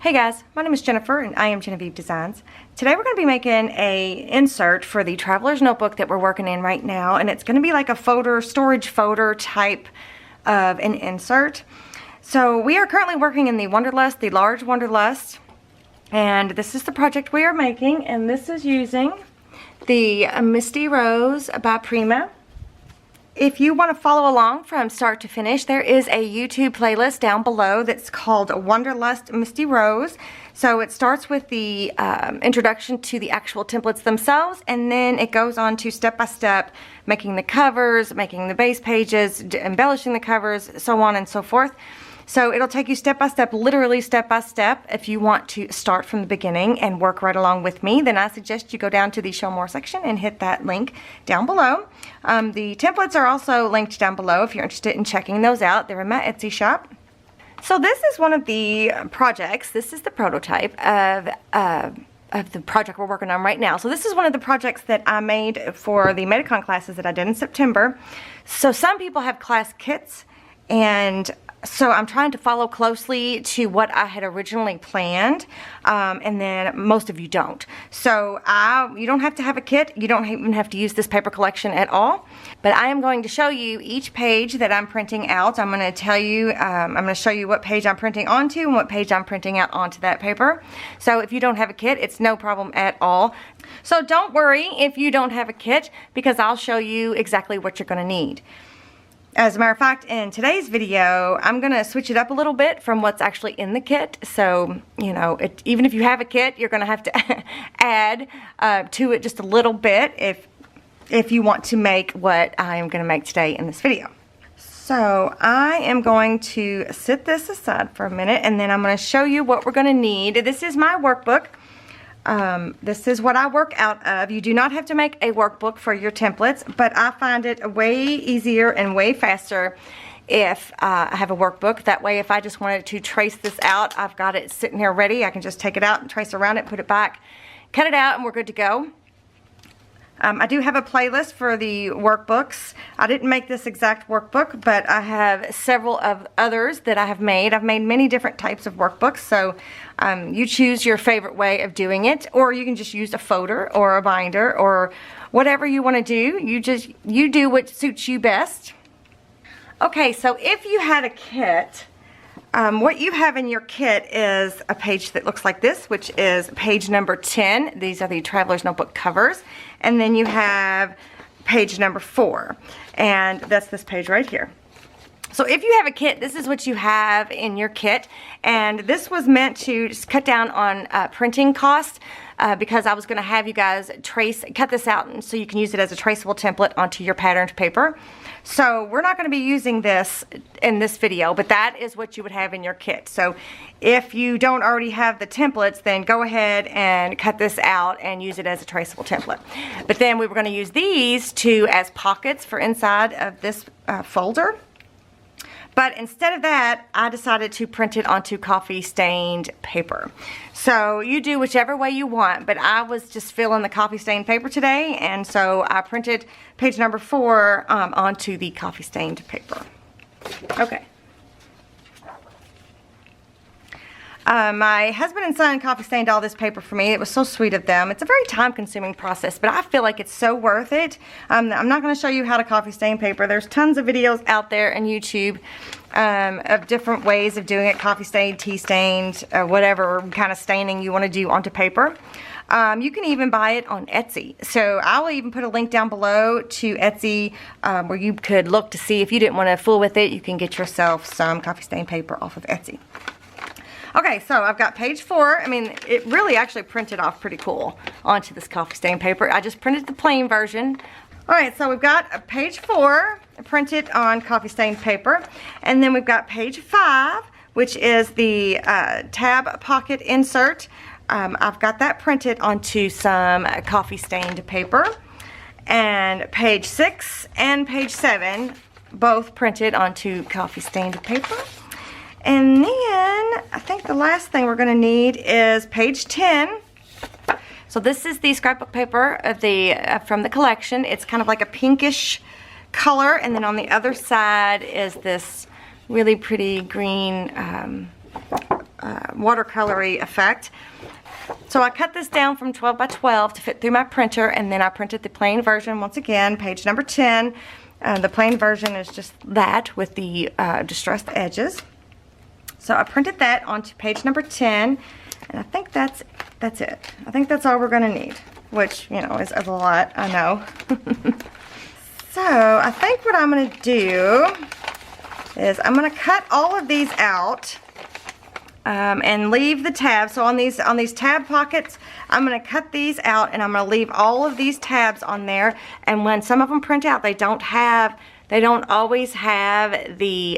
Hey guys, my name is Jennifer and I am Genevieve Designs. Today we're going to be making a insert for the Traveler's Notebook that we're working in right now, and it's going to be like a folder, storage folder type of an insert. So we are currently working in the Wanderlust, the Large Wanderlust, and this is the project we are making, and this is using the Misty Rose by Prima. If you want to follow along from start to finish, there is a YouTube playlist down below that's called Wanderlust Misty Rose. So it starts with the introduction to the actual templates themselves, and then it goes on to step-by-step making the covers, making the base pages, embellishing the covers, so on and so forth. So it'll take you step-by-step, literally step-by-step. If you want to start from the beginning and work right along with me, then I suggest you go down to the Show More section and hit that link down below. The templates are also linked down below if you're interested in checking those out. They're in my Etsy shop. So this is one of the projects. This is the prototype of the project we're working on right now. So this is one of the projects that I made for the Medicon classes that I did in September. So some people have class kits, and so I'm trying to follow closely to what I had originally planned, and then most of you don't. So you don't have to have a kit. You don't even have to use this paper collection at all. But I am going to show you each page that I'm printing out. I'm going to tell you, I'm going to show you what page I'm printing onto and what page I'm printing out onto that paper. So if you don't have a kit, it's no problem at all. So don't worry if you don't have a kit, because I'll show you exactly what you're going to need. As a matter of fact, in today's video, I'm going to switch it up a little bit from what's actually in the kit. So, you know, even if you have a kit, you're going to have to add to it just a little bit if you want to make what I am going to make today in this video. So I am going to set this aside for a minute, and then I'm going to show you what we're going to need. This is my workbook. This is what I work out of. You do not have to make a workbook for your templates, but I find it way easier and way faster if I have a workbook. That way, if I just wanted to trace this out, I've got it sitting here ready. I can just take it out and trace around it, put it back, cut it out, and we're good to go. I do have a playlist for the workbooks. I didn't make this exact workbook, but I have several of others that I have made. I've made many different types of workbooks, so you choose your favorite way of doing it, or you can just use a folder or a binder or whatever you want to do. You do what suits you best. Okay, so if you had a kit, what you have in your kit is a page that looks like this, which is page number 10. These are the Traveler's Notebook covers. And then you have page number 4. And that's this page right here. So if you have a kit, this is what you have in your kit. And this was meant to just cut down on printing costs, because I was going to have you guys cut this out and so you can use it as a traceable template onto your patterned paper. So we're not going to be using this in this video, but that is what you would have in your kit. So if you don't already have the templates, then go ahead and cut this out and use it as a traceable template. But then we were going to use these as pockets for inside of this folder. But instead of that, I decided to print it onto coffee stained paper. So you do whichever way you want, but I was just feeling the coffee stained paper today, and so I printed page number 4 onto the coffee stained paper. Okay. My husband and son coffee stained all this paper for me. It was so sweet of them. It's a very time-consuming process, but I feel like it's so worth it. I'm not going to show you how to coffee stain paper. There's tons of videos out there on YouTube of different ways of doing it: coffee stained, tea stained, whatever kind of staining you want to do onto paper. You can even buy it on Etsy. So I will even put a link down below to Etsy where you could look to see if you didn't want to fool with it. You can get yourself some coffee stained paper off of Etsy. Okay, so I've got page 4. I mean, it really actually printed off pretty cool onto this coffee stain paper. I just printed the plain version. All right, so we've got a page 4 printed on coffee stained paper. And then we've got page 5, which is the tab pocket insert. I've got that printed onto some coffee stained paper. And page 6 and page 7, both printed onto coffee stained paper. And then I think the last thing we're going to need is page 10. So this is the scrapbook paper of from the collection. It's kind of like a pinkish color, and then on the other side is this really pretty green watercolory effect. So I cut this down from 12 by 12 to fit through my printer, and then I printed the plain version once again, page number 10. The plain version is just that with the distressed edges. So I printed that onto page number 10, and I think that's it. I think that's all we're going to need, which, you know, is a lot, I know. So I think what I'm going to do is I'm going to cut all of these out and leave the tabs. So on these tab pockets, I'm going to cut these out, and I'm going to leave all of these tabs on there. And when some of them print out, they don't always have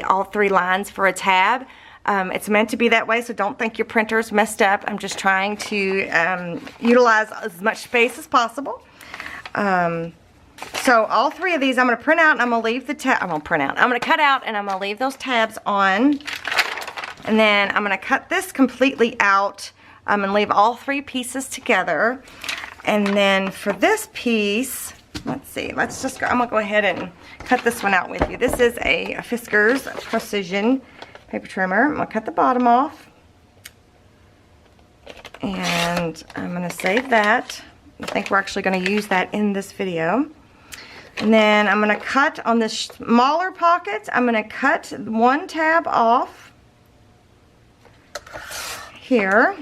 all 3 lines for a tab. It's meant to be that way, so don't think your printer's messed up. I'm just trying to utilize as much space as possible. So all 3 of these I'm going to print out, and I'm going to leave the tab. I'm going to cut out, and I'm going to leave those tabs on. And then I'm going to cut this completely out and leave all 3 pieces together. And then for this piece, let's see, let's just go. I'm going to go ahead and cut this one out with you. This is a Fiskars Precision paper trimmer. I'm going to cut the bottom off. And I'm going to save that. I think we're actually going to use that in this video. And then I'm going to cut on the smaller pockets. I'm going to cut 1 tab off here.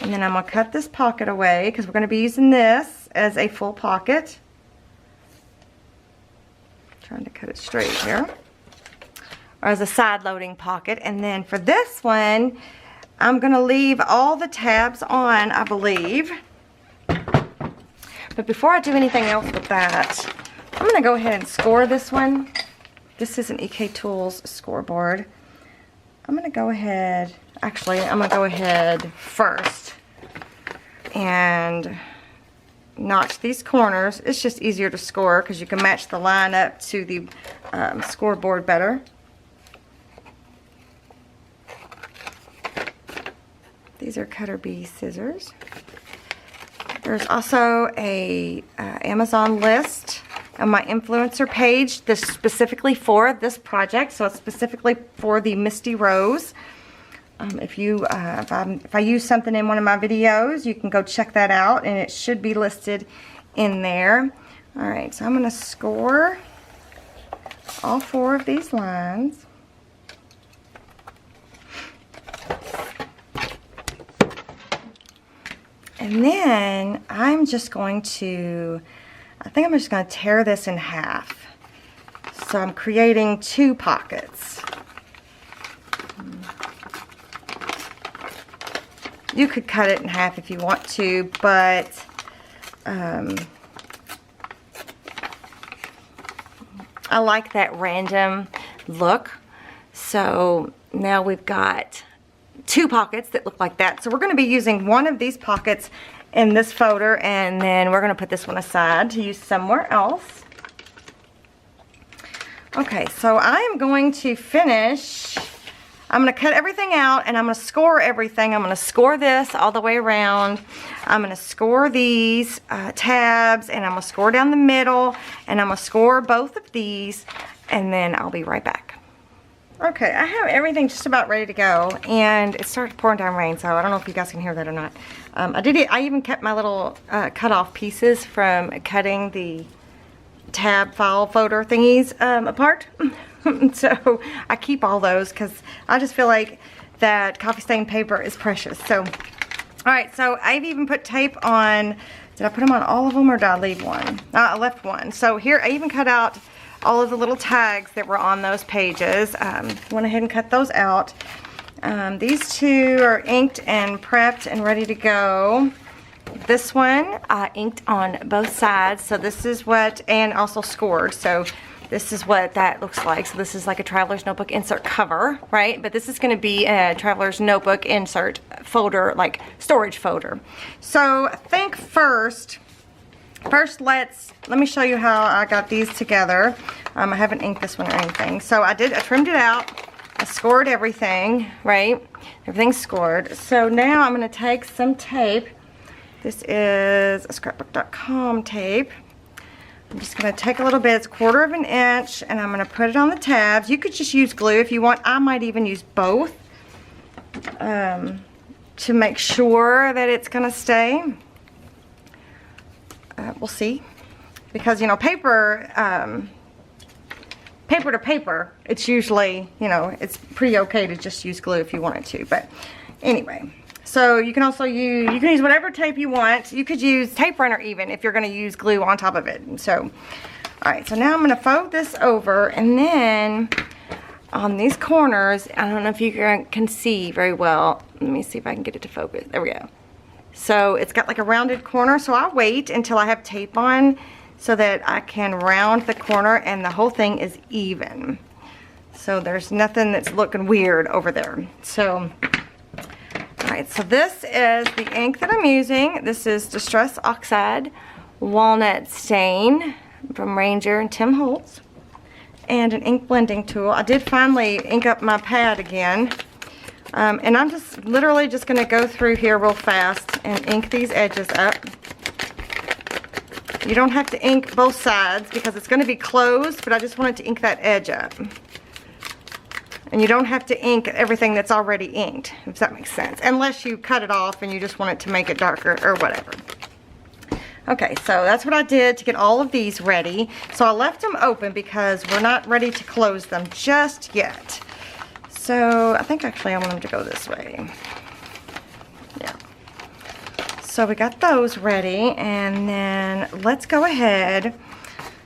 And then I'm going to cut this pocket away because we're going to be using this as a full pocket. Trying to cut it straight here. Or as a side loading pocket. And then for this one, I'm going to leave all the tabs on, I believe. But before I do anything else with that, I'm going to go ahead and score this one. This is an EK Tools scoreboard. I'm going to go ahead, actually, I'm going to go ahead first and notch these corners. It's just easier to score because you can match the line up to the scoreboard better. These are Cutter Bee scissors. There's also a Amazon list on my influencer page this specifically for this project. So it's specifically for the Misty Rose. If I use something in one of my videos, you can go check that out, and it should be listed in there. All right, so I'm going to score all 4 of these lines. And then I'm just going to, I think I'm just going to tear this in half. So I'm creating 2 pockets. You could cut it in half if you want to, but I like that random look. So now we've got 2 pockets that look like that. So we're going to be using one of these pockets in this folder, and then we're going to put this one aside to use somewhere else. Okay, so I am going to finish. I'm going to cut everything out, and I'm going to score everything. I'm going to score this all the way around. I'm going to score these tabs, and I'm going to score down the middle, and I'm going to score both of these, and then I'll be right back. Okay, I have everything just about ready to go, and it started pouring down rain, so I don't know if you guys can hear that or not. I even kept my little cut off pieces from cutting the tab file folder thingies apart. So I keep all those because I just feel like that coffee stain paper is precious. So, alright, so I've even put tape on. Did I put them on all of them, or did I leave one? I left one. So here, I even cut out all of the little tags that were on those pages. Went ahead and cut those out. These 2 are inked and prepped and ready to go. This one I inked on both sides, so this is what, and also scored, so this is what that looks like. So this is like a Traveler's Notebook insert cover, right? But this is going to be a Traveler's Notebook insert folder, like storage folder. So I think first let me show you how I got these together. I haven't inked this one or anything. So I trimmed it out. I scored everything, right? Everything's scored. So now I'm going to take some tape. This is a scrapbook.com tape. I'm just going to take a little bit. It's 1/4 of an inch, and I'm going to put it on the tabs. You could just use glue if you want. I might even use both. to make sure that it's gonna stay. We'll see, because you know, paper to paper, it's usually, you know, it's pretty okay to just use glue if you wanted to. But anyway, so you can also use, you can use whatever tape you want. You could use tape runner even if you're going to use glue on top of it. And so, all right, so now I'm going to fold this over, and then on these corners, I don't know if you can see very well. Let me see if I can get it to focus. There we go. So it's got like a rounded corner, so I'll wait until I have tape on so that I can round the corner and the whole thing is even. So there's nothing that's looking weird over there. So, alright, so this is the ink that I'm using. This is Distress Oxide Walnut Stain from Ranger and Tim Holtz. And an ink blending tool. I did finally ink up my pad again. And I'm just literally just going to go through here real fast and ink these edges up. You don't have to ink both sides because it's going to be closed, but I just wanted to ink that edge up. And you don't have to ink everything that's already inked, if that makes sense. Unless you cut it off and you just want it to make it darker or whatever. Okay, so that's what I did to get all of these ready. So I left them open because we're not ready to close them just yet. So I think actually I want them to go this way. Yeah. So we got those ready, and then let's go ahead.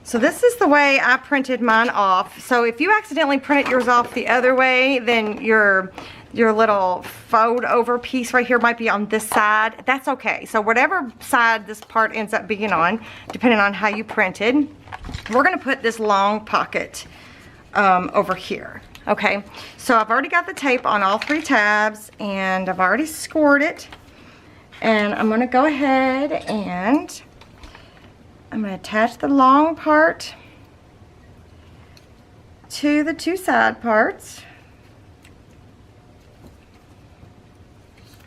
So this is the way I printed mine off. So if you accidentally printed yours off the other way, then your little fold over piece right here might be on this side. That's okay. So whatever side this part ends up being on, depending on how you printed, we're gonna put this long pocket over here. Okay, so I've already got the tape on all 3 tabs, and I've already scored it. And I'm going to go ahead and I'm going to attach the long part to the 2 side parts.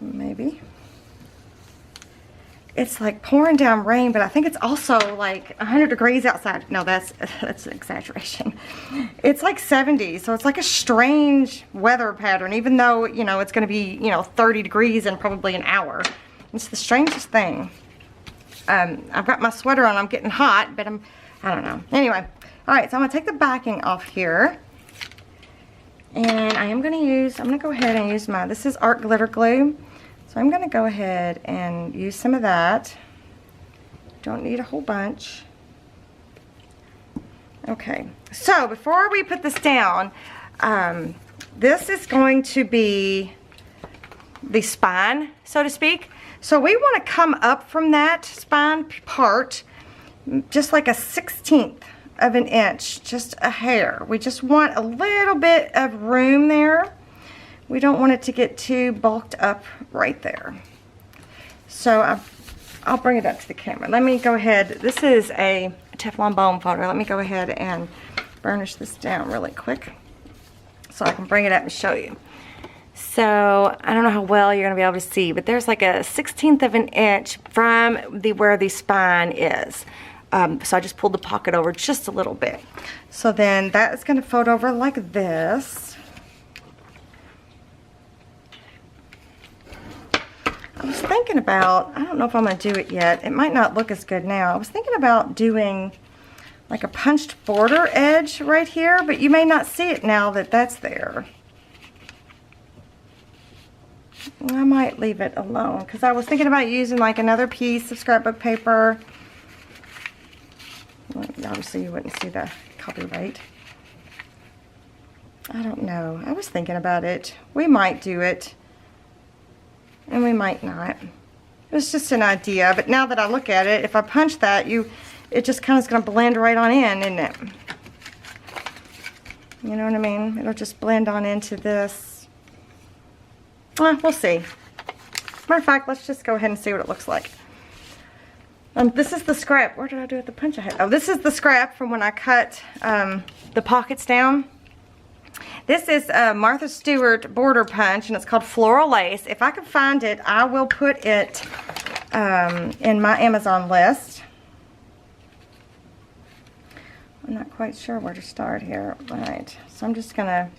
Maybe. It's like pouring down rain, but I think it's also like 100 degrees outside. No, that's an exaggeration. It's like 70, so it's like a strange weather pattern, even though, you know, it's going to be, you know, 30 degrees in probably an hour. It's the strangest thing. I've got my sweater on. I'm getting hot, but I don't know. Anyway, all right, so I'm going to take the backing off here. And I'm going to go ahead and use this is art glitter glue. So I'm going to go ahead and use some of that. Don't need a whole bunch. Okay, so before we put this down, this is going to be the spine, so to speak. So we want to come up from that spine part just like a 1/16 of an inch, just a hair. We just want a little bit of room there. We don't want it to get too bulked up right there. So I'll bring it up to the camera. Let me go ahead. This is a Teflon bone folder. Let me go ahead and burnish this down really quick so I can bring it up and show you. So I don't know how well you're going to be able to see, but there's like a 1/16 of an inch from where the spine is. So I just pulled the pocket over just a little bit. So then that is going to fold over like this. I was thinking about, I don't know if I'm going to do it yet. It might not look as good now. I was thinking about doing like a punched border edge right here, but you may not see it now that that's there. I might leave it alone because I was thinking about using like another piece of scrapbook paper. Well, obviously you wouldn't see the copyright. I don't know. I was thinking about it. We might do it. And we might not. It was just an idea, but now that I look at it, if I punch that, it just kind of is going to blend right on in, isn't it? You know what I mean? It'll just blend on into this. We'll see. Matter of fact, let's just go ahead and see what it looks like. This is the scrap. Where did I do it? The punch I had. Oh, this is the scrap from when I cut the pockets down. This is a Martha Stewart border punch, and it's called Floral Lace. If I can find it, I will put it in my Amazon list. I'm not quite sure where to start here. All right, so I'm just going to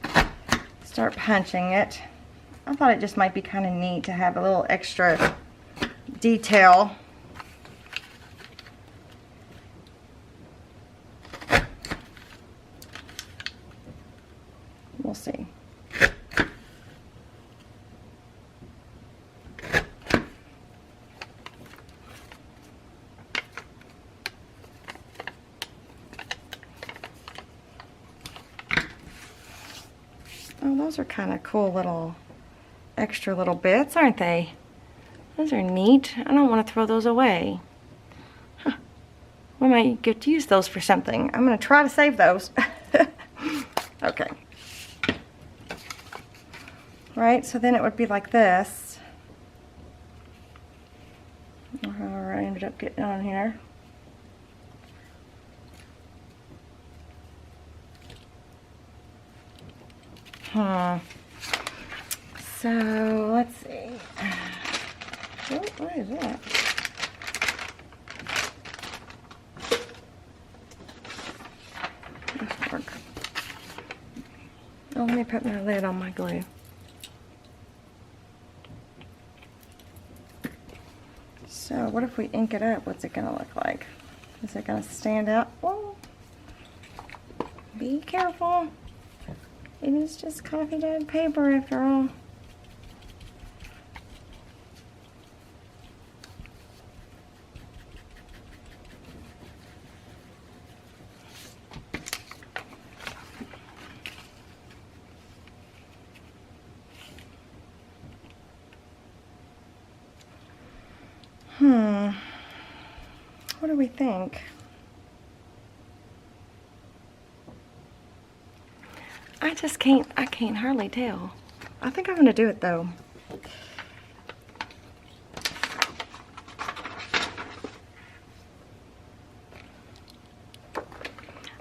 start punching it. I thought it just might be kind of neat to have a little extra detail. We'll see. Oh, those are kind of cool little extra little bits, aren't they? Those are neat. I don't want to throw those away. Huh. We might get to use those for something. I'm going to try to save those. Okay. Right, so then it would be like this. However, I ended up getting on here. So let's see. Oh, what is that? This work. Oh, let me put my lid on my glue. So what if we ink it up? What's it gonna look like? Is it gonna stand out? Oh, be careful. It is just coffee dyed paper after all. What do we think? I can't hardly tell. I think I'm gonna do it though.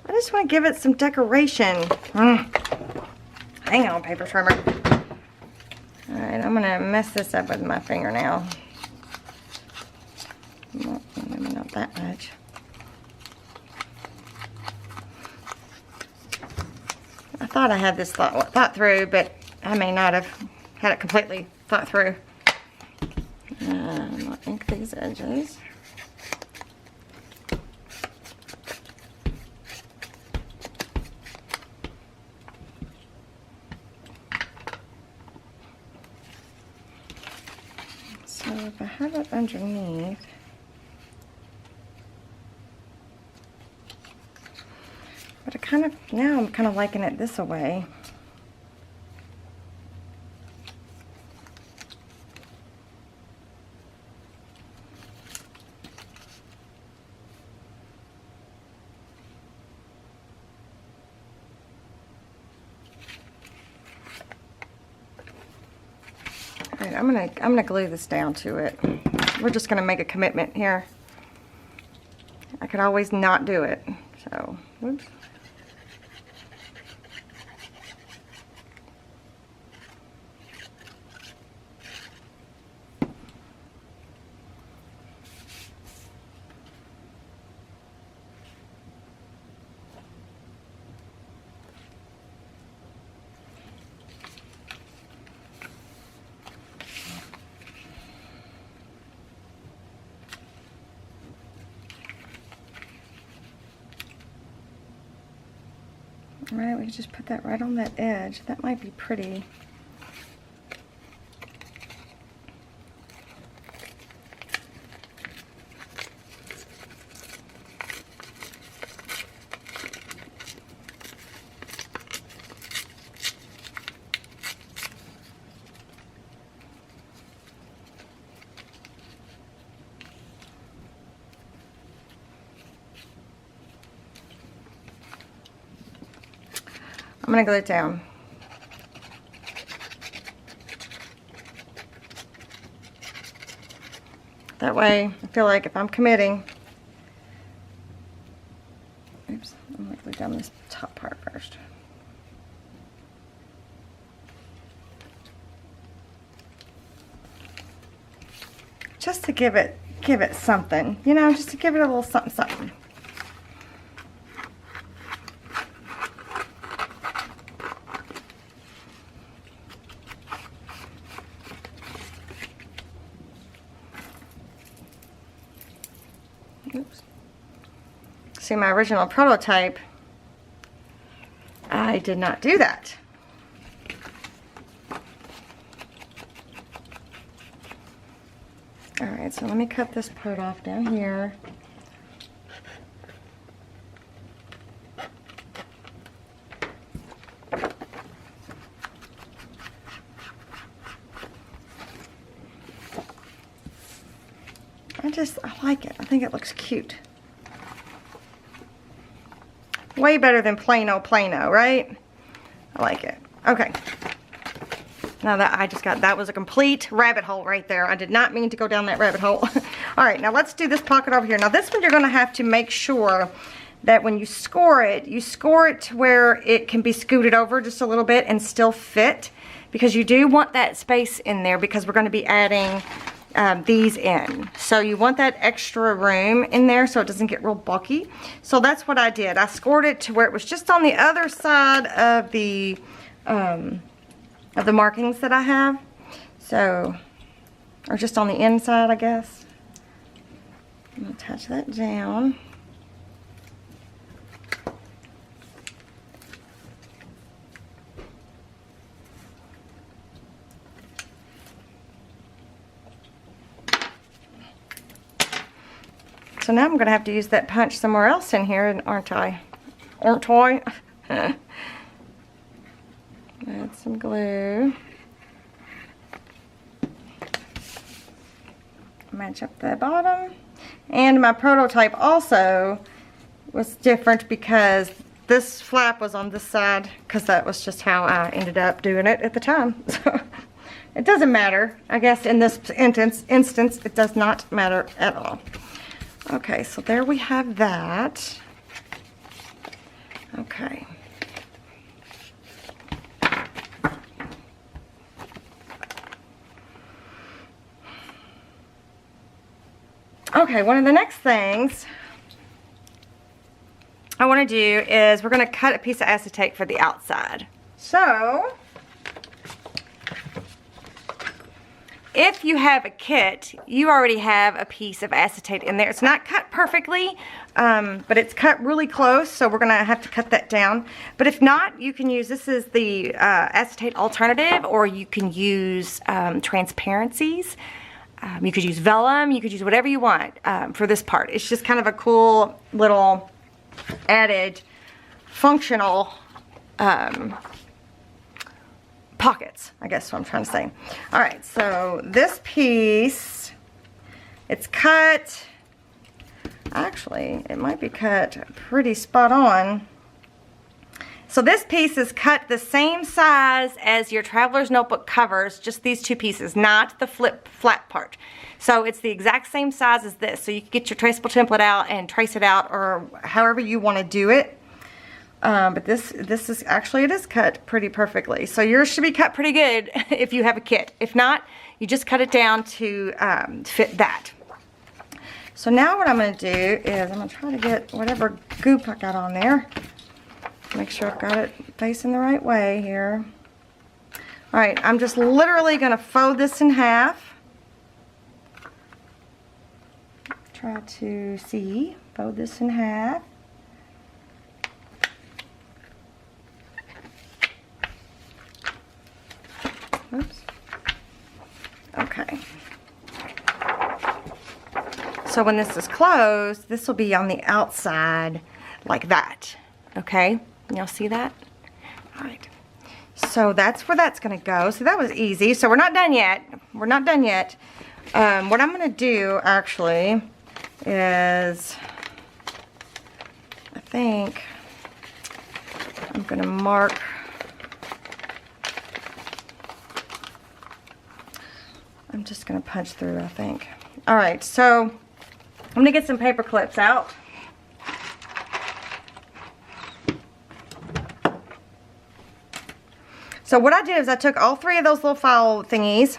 I just want to give it some decoration. Hang on, paper trimmer. Alright, I'm gonna mess this up with my fingernail. Maybe not that much. I thought I had this thought through, but I may not have had it completely thought through. I'll ink these edges. So if I have it underneath, but now I'm kind of liking it this way. All right, I'm gonna glue this down to it. We're just gonna make a commitment here. I could always not do it, so whoops. Right, we could just put that right on that edge. That might be pretty. I'm going to glue it down. That way, I feel like if I'm committing, oops, I'm going to glue down this top part first. Just to give it something, you know, just to give it a little something, something. Oops. See, my original prototype, I did not do that. Alright, so let me cut this part off down here. I like it. I think it looks cute. Way better than plain-o, right? I like it. Okay. Now that was a complete rabbit hole right there. I did not mean to go down that rabbit hole. All right, now let's do this pocket over here. Now this one you're going to have to make sure that when you score it to where it can be scooted over just a little bit and still fit, because you do want that space in there because we're going to be adding these in. So you want that extra room in there so it doesn't get real bulky. So that's what I did. I scored it to where it was just on the other side of the markings that I have. So, or just on the inside, I guess. I'm going to touch that down. So now I'm going to have to use that punch somewhere else in here, aren't I? Aren't I? Add some glue. Match up the bottom. And my prototype also was different because this flap was on this side, because that was just how I ended up doing it at the time. So it doesn't matter. I guess in this instance, it does not matter at all. Okay, so there we have that. Okay. Okay, one of the next things I want to do is we're going to cut a piece of acetate for the outside. So, if you have a kit, you already have a piece of acetate in there. It's not cut perfectly, but it's cut really close, so we're going to have to cut that down. But if not, you can use, this is the acetate alternative, or you can use transparencies. You could use vellum, you could use whatever you want for this part. It's just kind of a cool little added functional pockets, I guess is what I'm trying to say. All right, so this piece, it's cut, actually, it might be cut pretty spot on. So this piece is cut the same size as your traveler's notebook covers, just these two pieces, not the flat part. So it's the exact same size as this. So you can get your traceable template out and trace it out, or however you want to do it. But this is actually, it is cut pretty perfectly. So yours should be cut pretty good if you have a kit. If not, you just cut it down to fit that. So now what I'm going to do is I'm going to try to get whatever goop I got on there. Make sure I've got it facing the right way here. All right, I'm just literally going to fold this in half. Try to see, fold this in half. Oops. Okay. So when this is closed, this will be on the outside like that. Okay? Y'all see that? All right. So that's where that's going to go. So that was easy. So we're not done yet. We're not done yet. What I'm going to do actually is, I think I'm going to mark. I'm just going to punch through, I think. All right, so I'm going to get some paper clips out. So what I did is I took all three of those little file thingies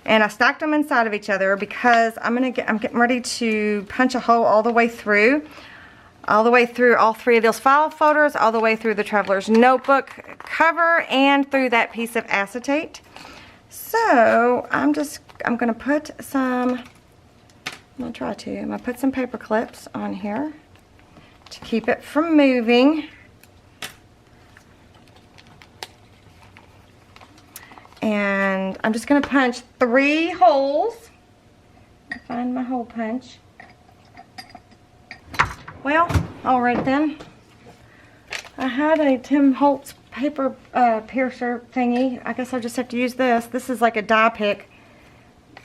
and I stacked them inside of each other because I'm getting ready to punch a hole all the way through all three of those file folders, all the way through the traveler's notebook cover, and through that piece of acetate. So I'm going to put some I'm gonna put some paper clips on here to keep it from moving. And I'm just gonna punch 3 holes. Find my hole punch. Well, all right then. I had a Tim Holtz paper piercer thingy. I guess I'll just have to use this. This is like a die pick.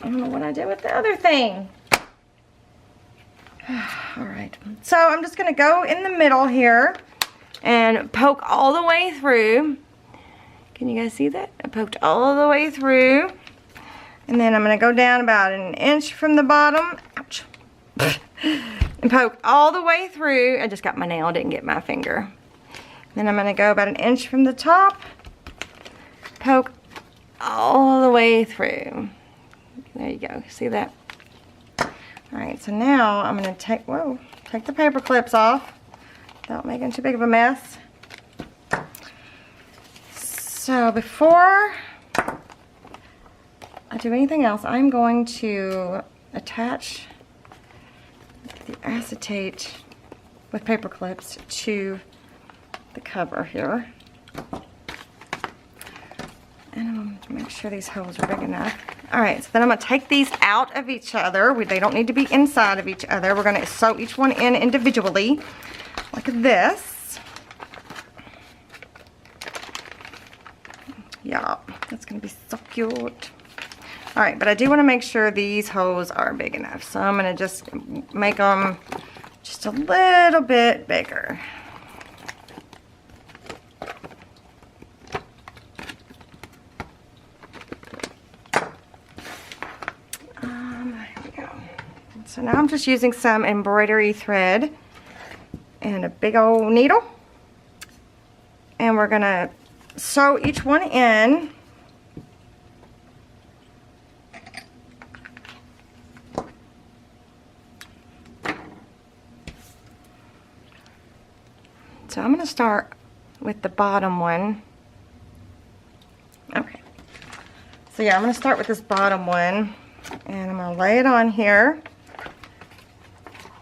I don't know what I did with the other thing. All right, so I'm just gonna go in the middle here and poke all the way through. Can you guys see that? I poked all the way through. And then I'm gonna go down about an inch from the bottom. Ouch. And poke all the way through. I just got my nail, didn't get my finger. Then I'm gonna go about an inch from the top. Poke all the way through. There you go, see that? All right, so now I'm gonna take the paper clips off without making too big of a mess. So before I do anything else, I'm going to attach the acetate with paper clips to the cover here. And I'm going to make sure these holes are big enough. Alright, so then I'm going to take these out of each other. They don't need to be inside of each other. We're going to sew each one in individually, like this. Yeah, that's going to be so cute. Alright, but I do want to make sure these holes are big enough. So I'm going to just make them just a little bit bigger. So now I'm just using some embroidery thread and a big old needle. And we're gonna sew each one in. So I'm gonna start with the bottom one. Okay. So yeah, I'm gonna start with this bottom one and I'm gonna lay it on here.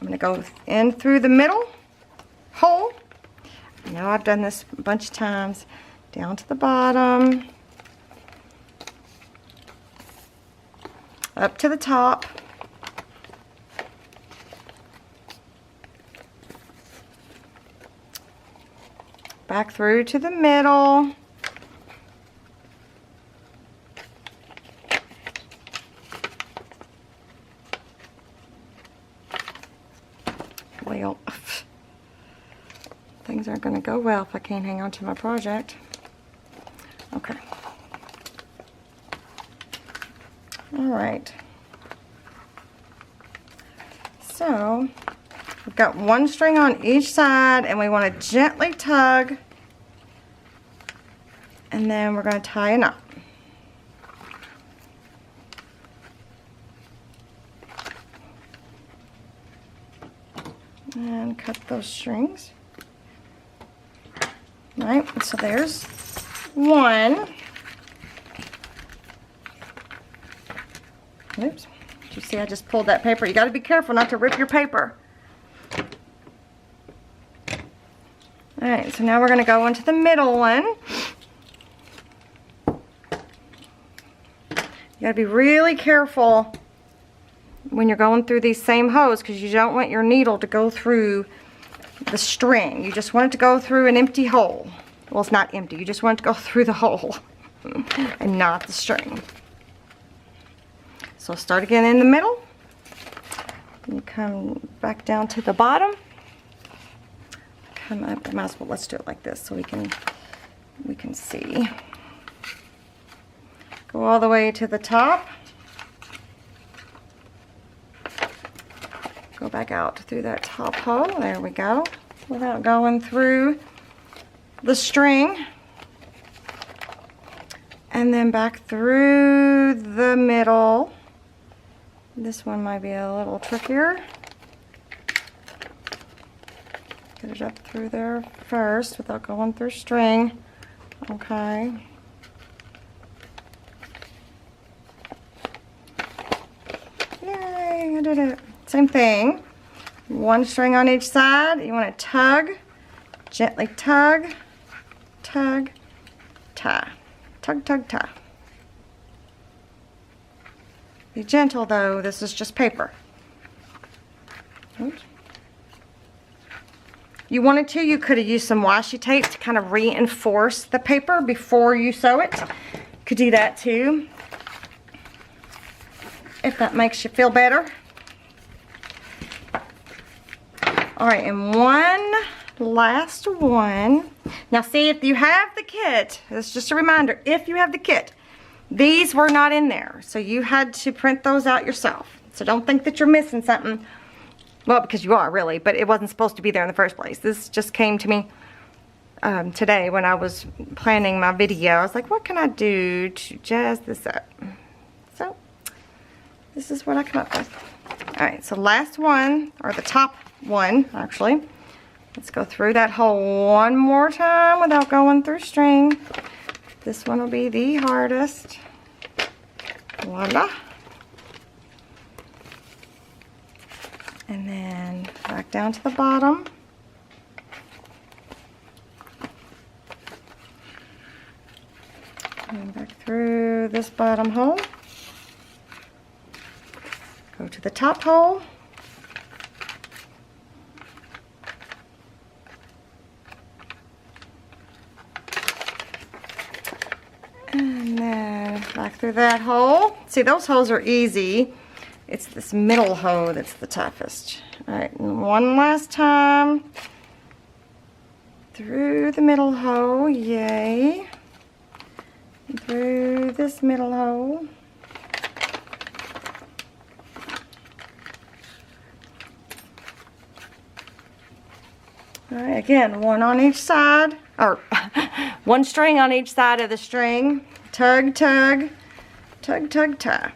I'm going to go in through the middle hole. I know I've done this a bunch of times. Down to the bottom. Up to the top. Back through to the middle. Well, things aren't going to go well if I can't hang on to my project. Okay. All right. So, we've got one string on each side and we want to gently tug and then we're going to tie a knot. And cut those strings. Right, so there's one. Oops, did you see I just pulled that paper? You got to be careful not to rip your paper. Alright, so now we're going to go into the middle one. You got to be really careful when you're going through these same hose because you don't want your needle to go through the string. You just want it to go through an empty hole. Well, it's not empty. You just want it to go through the hole and not the string. So start again in the middle. You come back down to the bottom. Come up. Might as well, let's do it like this so we can see. Go all the way to the top. Go back out through that top hole. There we go. Without going through the string. And then back through the middle. This one might be a little trickier. Get it up through there first without going through string. Okay. Yay, I did it. same thing. One string on each side. You want to tug, gently tug, tug, tie. Tug, tug, tie. Be gentle though, this is just paper. Oops. You wanted to, you could have used some washi tape to kind of reinforce the paper before you sew it. Could do that too, if that makes you feel better. Alright, and one last one. Now see, if you have the kit, this is just a reminder, if you have the kit, these were not in there, so you had to print those out yourself. So don't think that you're missing something. Well, because you are really, but it wasn't supposed to be there in the first place. This just came to me today when I was planning my video. I was like, what can I do to jazz this up? So this is what I come up with. Alright, so last one, or the top one actually. Let's go through that hole one more time without going through string. This one will be the hardest. Voila. And then back down to the bottom. And back through this bottom hole. Go to the top hole. And then back through that hole. See, those holes are easy. It's this middle hole that's the toughest. Alright, and one last time. Through the middle hole, yay. And through this middle hole. Alright, again, one on each side, or one string on each side of the string. Tug, tug, tug, tug, tie.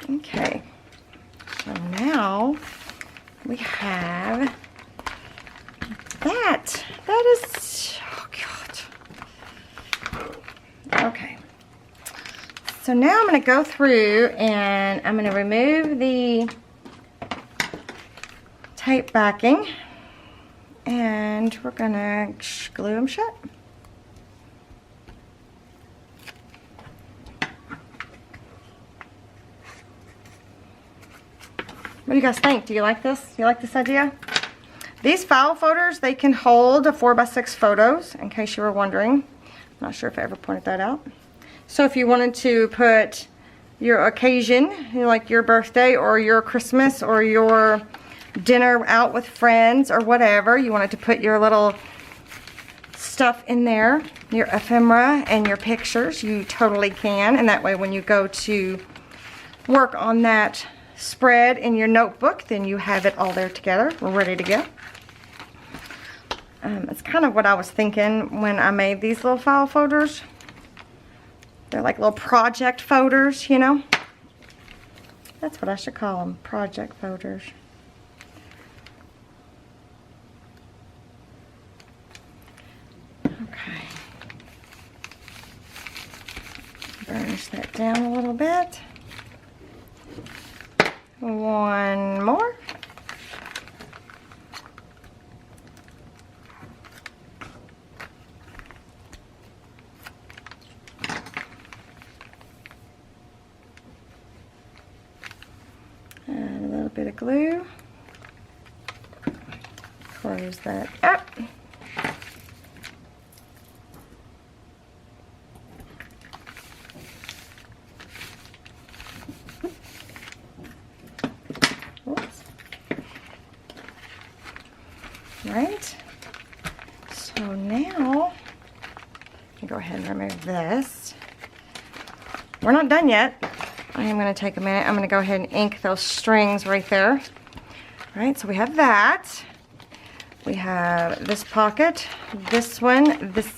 Okay, so now we have that. That is, oh God. Okay. So now I'm going to go through and I'm going to remove the tape backing and we're going to glue them shut. What do you guys think? Do you like this? Do you like this idea? These file folders, they can hold a 4x6 photos, in case you were wondering. I'm not sure if I ever pointed that out. So if you wanted to put your occasion, like your birthday or your Christmas or your dinner out with friends or whatever, you wanted to put your little stuff in there, your ephemera and your pictures, you totally can. And that way when you go to work on that spread in your notebook, then you have it all there together, ready to go. It's kind of what I was thinking when I made these little file folders. They're like little project folders, you know. That's what I should call them, project folders. Okay. Burnish that down a little bit. One more. And a little bit of glue. Close that up. Right, so now I'll go ahead and remove this. We're not done yet. I am going to take a minute. I'm going to go ahead and ink those strings right there. All right, so we have that. We have this pocket, this one, and this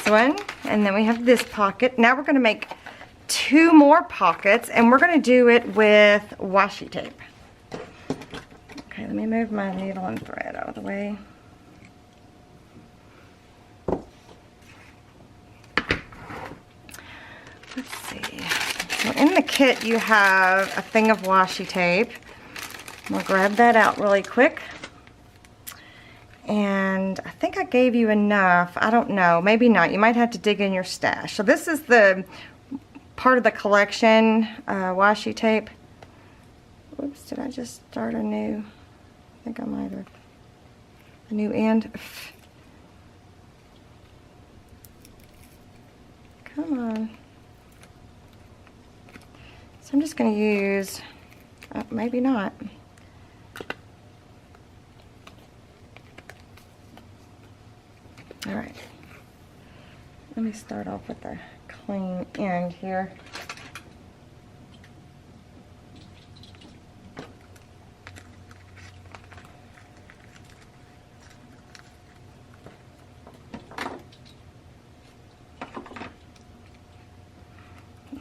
one. And then we have this pocket. Now we're going to make 2 more pockets, and we're going to do it with washi tape. Okay, let me move my needle and thread out of the way. in the kit you have a thing of washi tape. We'll grab that out really quick. And I think I gave you enough. I don't know, maybe not. You might have to dig in your stash. So this is the part of the collection washi tape. Oops, did I just start a new? I think I might have. A new end. Come on. So I'm just going to use, maybe not. All right. Let me start off with the clean end here.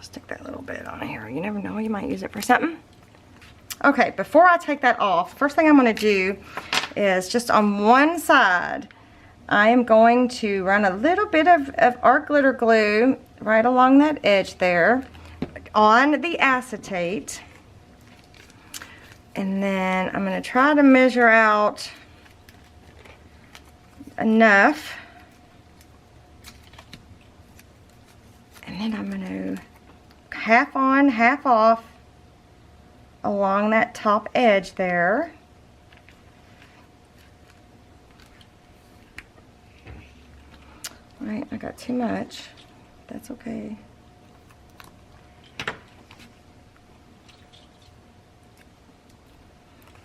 Stick that little bit on here. You never know, you might use it for something. Okay, before I take that off, first thing I'm going to do is just on one side, I am going to run a little bit of art glitter glue right along that edge there on the acetate. And then I'm going to try to measure out enough. And then I'm going to half on, half off along that top edge there. All right, I got too much. That's okay.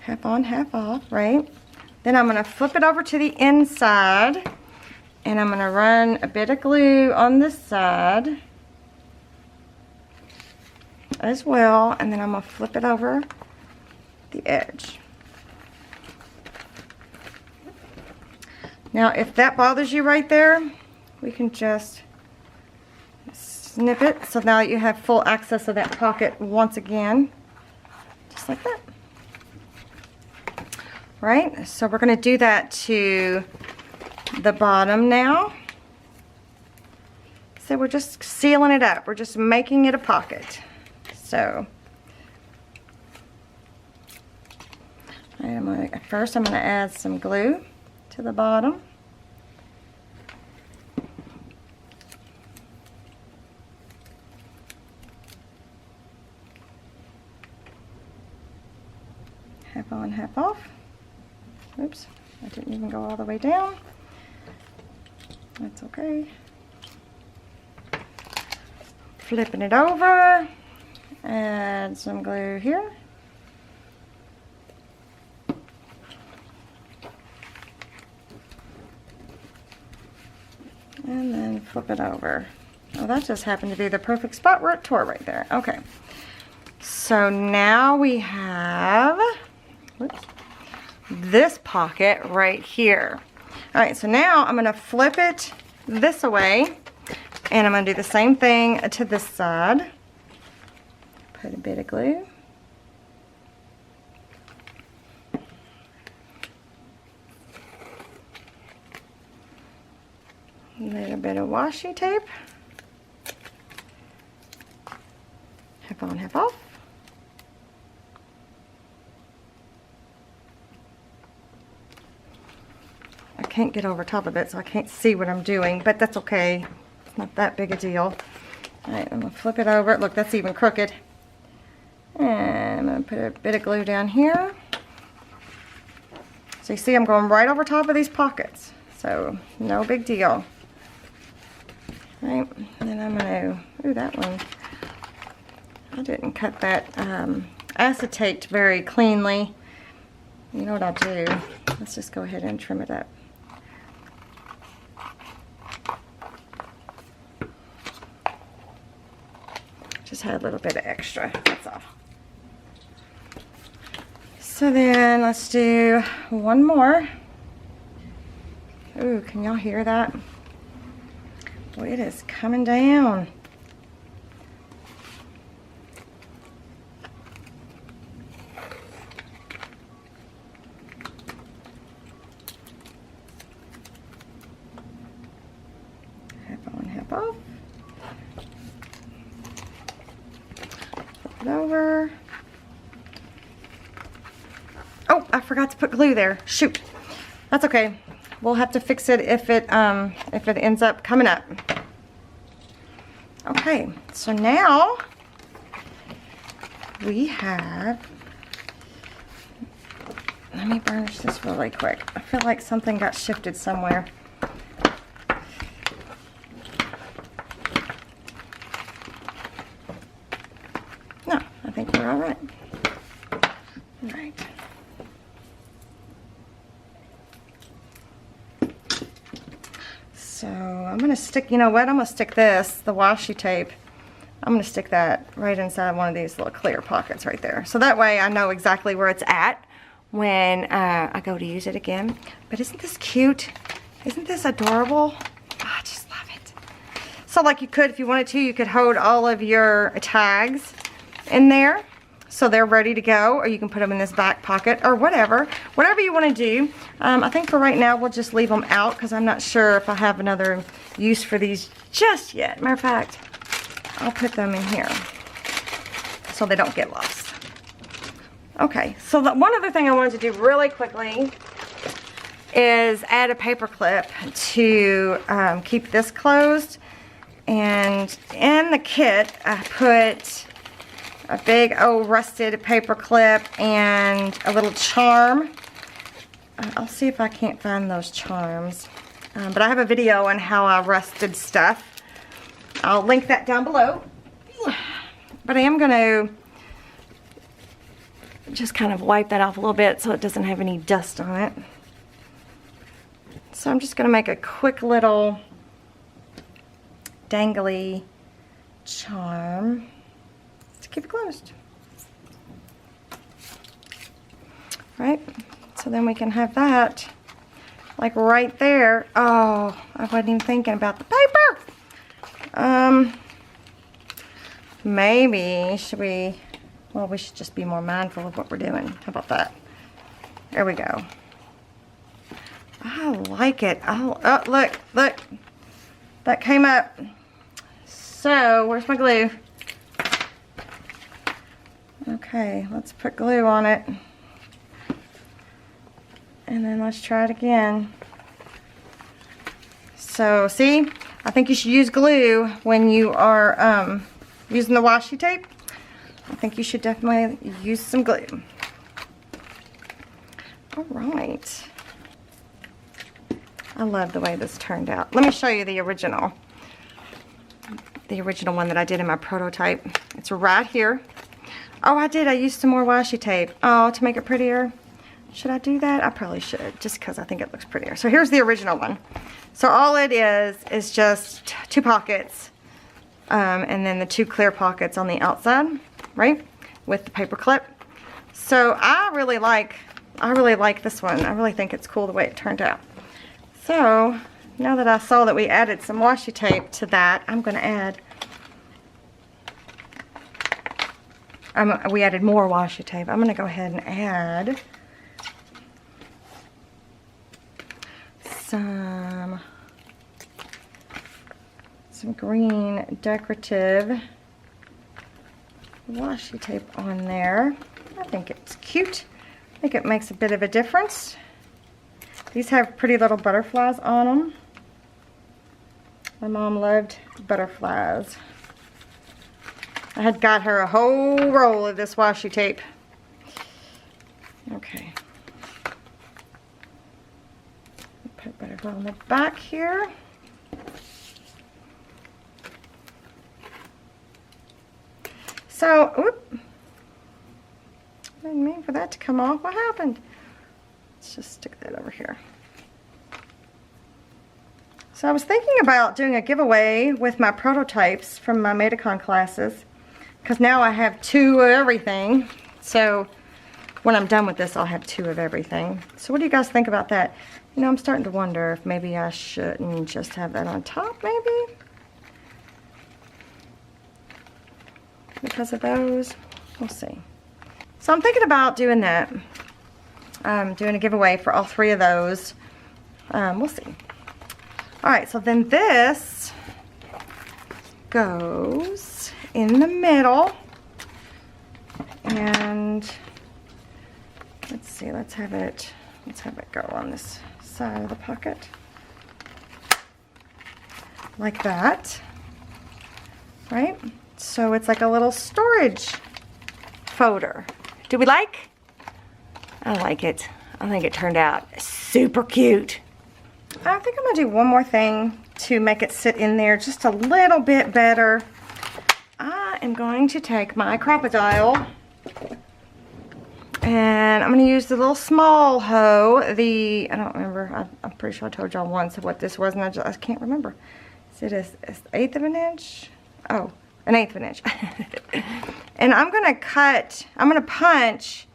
Half on, half off, right? Then I'm going to flip it over to the inside, and I'm going to run a bit of glue on this side as well, and then I'm going to flip it over the edge. Now if that bothers you right there, we can just snip it, so now you have full access of that pocket once again, just like that. Right, so we're going to do that to the bottom now. So we're just sealing it up, we're just making it a pocket. So first I'm going to add some glue to the bottom. Half on, half off. Oops, I didn't even go all the way down. That's okay. Flipping it over. Add some glue here. And then flip it over. Oh, that just happened to be the perfect spot where it tore right there. Okay. So now we have, whoops, this pocket right here. All right, so now I'm going to flip it this way, and I'm going to do the same thing to this side. Put a bit of glue. A little bit of washi tape. Half on, half off. I can't get over top of it, so I can't see what I'm doing, but that's okay. It's not that big a deal. All right, I'm going to flip it over. Look, that's even crooked. And I'm going to put a bit of glue down here. So you see I'm going right over top of these pockets. So no big deal. All right, and then I'm going to, ooh, that one. I didn't cut that acetate very cleanly. You know what I'll do? Let's just go ahead and trim it up. Just had a little bit of extra, that's all. So then let's do one more. Ooh, can y'all hear that? Boy, it is coming down. Half on, half off. it over. Oh, I forgot to put glue there. Shoot. That's okay. We'll have to fix it if it ends up coming up. Okay, so now we have, let me burnish this really quick. I feel like something got shifted somewhere. No, I think we're all right. All right. So I'm going to stick, you know what, I'm going to stick this, the washi tape, I'm going to stick that right inside one of these little clear pockets right there. So that way I know exactly where it's at when I go to use it again. But isn't this cute? Isn't this adorable? Oh, I just love it. So like you could, if you wanted to, you could hold all of your tags in there. So they're ready to go, or you can put them in this back pocket or whatever you want to do. I think for right now we'll just leave them out because I'm not sure if I have another use for these just yet. Matter of fact, I'll put them in here so they don't get lost. Okay, so one other thing I wanted to do really quickly is add a paper clip to keep this closed. And in the kit I put a big old rusted paper clip and a little charm. I'll see if I can't find those charms. But I have a video on how I rusted stuff. I'll link that down below. But I am going to just kind of wipe that off a little bit so it doesn't have any dust on it. So I'm just going to make a quick little dangly charm. Keep it closed. Right? So then we can have that like right there. Oh, I wasn't even thinking about the paper. Maybe we should just be more mindful of what we're doing. How about that? There we go. I like it. Oh, look. That came up. So, where's my glue? Okay, let's put glue on it. And then let's try it again. So, see? I think you should use glue when you are using the washi tape. I think you should definitely use some glue. Alright. I love the way this turned out. Let me show you the original. The original one that I did in my prototype. It's right here. Oh, I did. I used some more washi tape. Oh, to make it prettier. Should I do that? I probably should, just because I think it looks prettier. So here's the original one. So all it is just two pockets, and then the two clear pockets on the outside, right, with the paper clip. So I really like this one. I really think it's cool the way it turned out. So now that I saw that we added some washi tape to that, I'm going to add. We added more washi tape. I'm going to go ahead and add some green decorative washi tape on there. I think it's cute. I think it makes a bit of a difference. These have pretty little butterflies on them. My mom loved butterflies. I had got her a whole roll of this washi tape. Okay. Put butterfly on the back here. So, whoop. I didn't mean for that to come off. What happened? Let's just stick that over here. So I was thinking about doing a giveaway with my prototypes from my Metacon classes, because now I have 2 of everything. So when I'm done with this, I'll have 2 of everything. So what do you guys think about that? You know, I'm starting to wonder if maybe I shouldn't just have that on top, maybe? Because of those, we'll see. So I'm thinking about doing that. Doing a giveaway for all 3 of those. We'll see. Alright, so then this goes in the middle And let's see, let's have it go on this side of the pocket. Like that, right? So it's like a little storage folder. Do we like? I like it. I think it turned out super cute. I think I'm gonna do one more thing to make it sit in there just a little bit better. I am going to take my crocodile and I'm going to use the little small hoe. I don't remember, I'm pretty sure I told y'all once what this was and I can't remember. Is it an eighth of an inch? Oh, an eighth of an inch. And I'm going to punch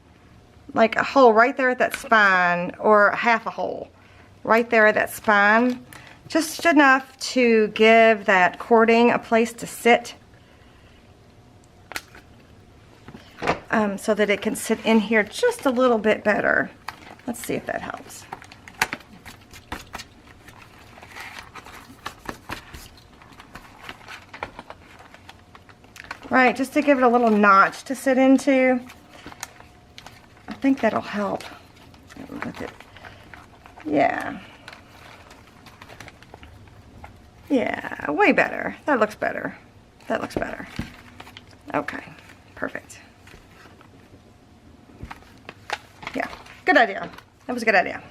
like a hole right there at that spine, or half a hole right there at that spine. Just enough to give that cording a place to sit. So that it can sit in here just a little bit better. Let's see if that helps. Right, just to give it a little notch to sit into. I think that'll help with it. Yeah. Yeah, way better. That looks better. That looks better. Okay, perfect. Yeah, good idea. That was a good idea.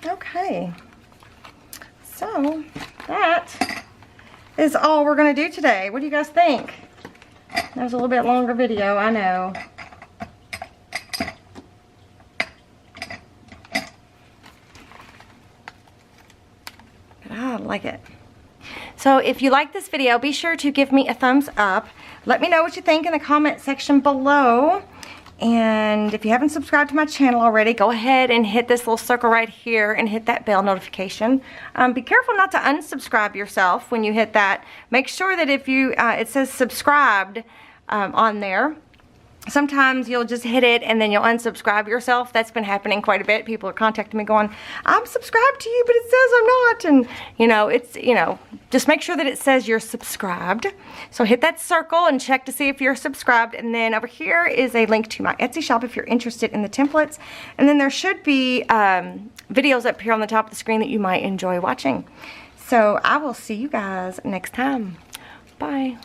Okay, so that is all we're going to do today. What do you guys think? That was a little bit longer video, I know. But I like it. So if you like this video, be sure to give me a thumbs up. Let me know what you think in the comment section below. And if you haven't subscribed to my channel already, go ahead and hit this little circle right here and hit that bell notification. Be careful not to unsubscribe yourself when you hit that. Make sure that if you, it says subscribed on there. Sometimes you'll just hit it and then you'll unsubscribe yourself. That's been happening quite a bit. People are contacting me going, I'm subscribed to you, but it says I'm not. And, just make sure that it says you're subscribed. So hit that circle and check to see if you're subscribed. And then over here is a link to my Etsy shop if you're interested in the templates. And then there should be videos up here on the top of the screen that you might enjoy watching. So I will see you guys next time. Bye.